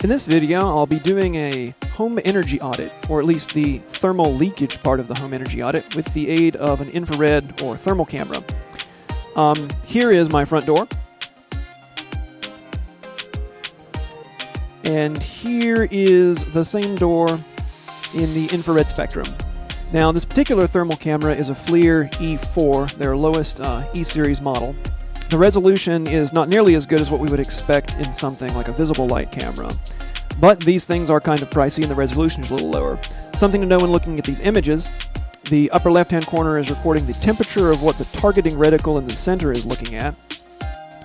In this video, I'll be doing a home energy audit, or at least the thermal leakage part of the home energy audit, with the aid of an infrared or thermal camera. Here is my front door. And here is the same door in the infrared spectrum. Now, this particular thermal camera is a FLIR E4, their lowest E-series model. The resolution is not nearly as good as what we would expect in something like a visible light camera. But these things are kind of pricey and the resolution is a little lower. Something to know when looking at these images: the upper left-hand corner is recording the temperature of what the targeting reticle in the center is looking at.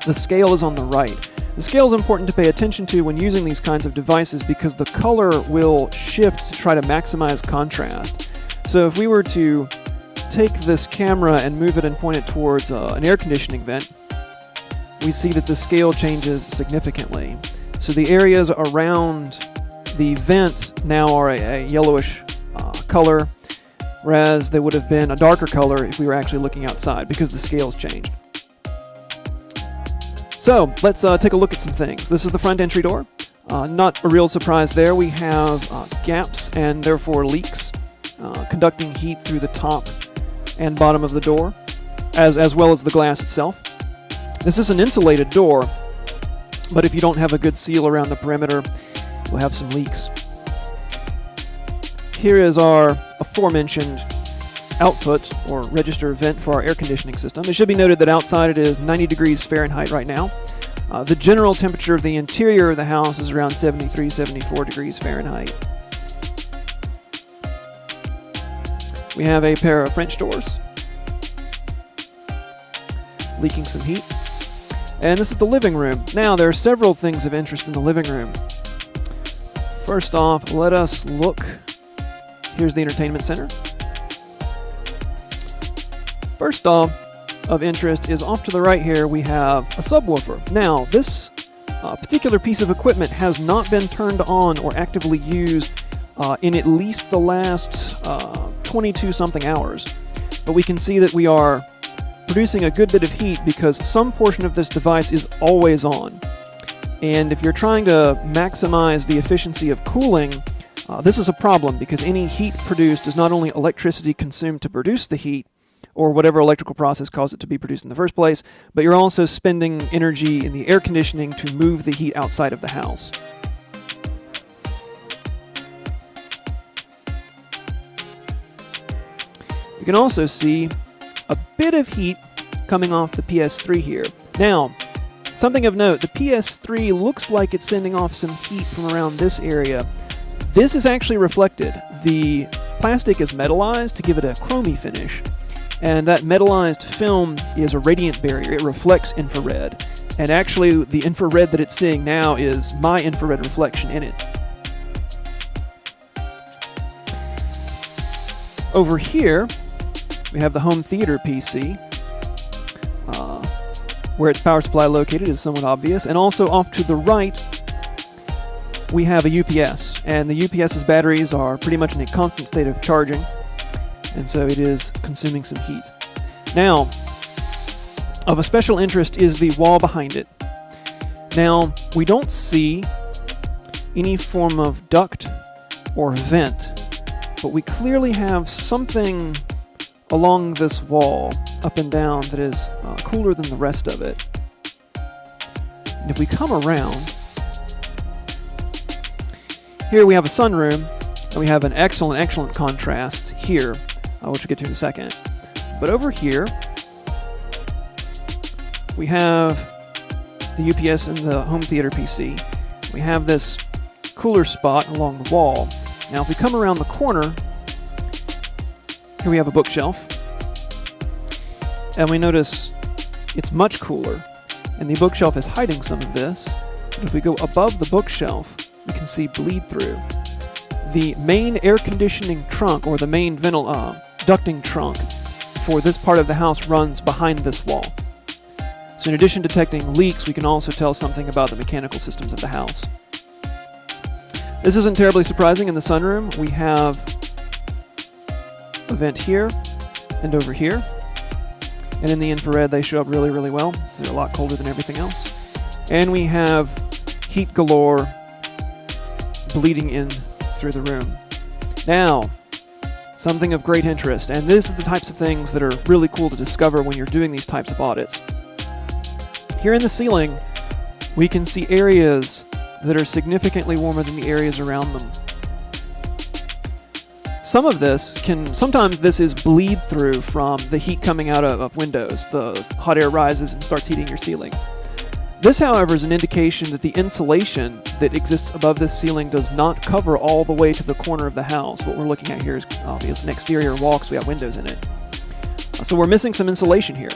The scale is on the right. The scale is important to pay attention to when using these kinds of devices because the color will shift to try to maximize contrast. So if we were to take this camera and move it and point it towards an air conditioning vent, we see that the scale changes significantly. So the areas around the vent now are a yellowish color, whereas they would have been a darker color if we were actually looking outside because the scale's changed. So let's take a look at some things. This is the front entry door. Not a real surprise there. We have gaps and therefore leaks conducting heat through the top and bottom of the door, as well as the glass itself. This is an insulated door, but if you don't have a good seal around the perimeter, you'll have some leaks. Here is our aforementioned output or register vent for our air conditioning system. It should be noted that outside it is 90 degrees Fahrenheit right now. The general temperature of the interior of the house is around 73, 74 degrees Fahrenheit. We have a pair of French doors, leaking some heat. And this is the living room. Now, there are several things of interest in the living room. First off, let us look. Here's the entertainment center. First off, of interest is off to the right here, we have a subwoofer. Now, this particular piece of equipment has not been turned on or actively used in at least the last 22-something hours. But we can see that we are producing a good bit of heat because some portion of this device is always on. And if you're trying to maximize the efficiency of cooling, this is a problem because any heat produced is not only electricity consumed to produce the heat, or whatever electrical process caused it to be produced in the first place, but you're also spending energy in the air conditioning to move the heat outside of the house. You can also see a bit of heat coming off the PS3 here. Now, something of note, the PS3 looks like it's sending off some heat from around this area. This is actually reflected. The plastic is metallized to give it a chromy finish, and that metallized film is a radiant barrier. It reflects infrared, and actually the infrared that it's seeing now is my infrared reflection in it. Over here, we have the home theater PC. Where its power supply located is somewhat obvious. And also off to the right, we have a UPS. And the UPS's batteries are pretty much in a constant state of charging. And so it is consuming some heat. Now, of a special interest is the wall behind it. Now, we don't see any form of duct or vent, but we clearly have something along this wall, up and down, that is cooler than the rest of it. And if we come around, here we have a sunroom, and we have an excellent contrast here, which we'll get to in a second. But over here, we have the UPS and the home theater PC. We have this cooler spot along the wall. Now if we come around the corner, here we have a bookshelf, and we notice it's much cooler, and the bookshelf is hiding some of this. But if we go above the bookshelf, we can see bleed through. The main air conditioning trunk, or the main ducting trunk for this part of the house, runs behind this wall. So in addition to detecting leaks, we can also tell something about the mechanical systems of the house. This isn't terribly surprising. In the sunroom, we have a vent here and over here. And in the infrared, they show up really well, so they're a lot colder than everything else. And we have heat galore bleeding in through the room. Now, something of great interest, and this is the types of things that are really cool to discover when you're doing these types of audits. Here in the ceiling, we can see areas that are significantly warmer than the areas around them. Sometimes this is bleed through from the heat coming out of windows. The hot air rises and starts heating your ceiling. This, however, is an indication that the insulation that exists above this ceiling does not cover all the way to the corner of the house. What we're looking at here is obviously an exterior wall because we have windows in it. So we're missing some insulation here.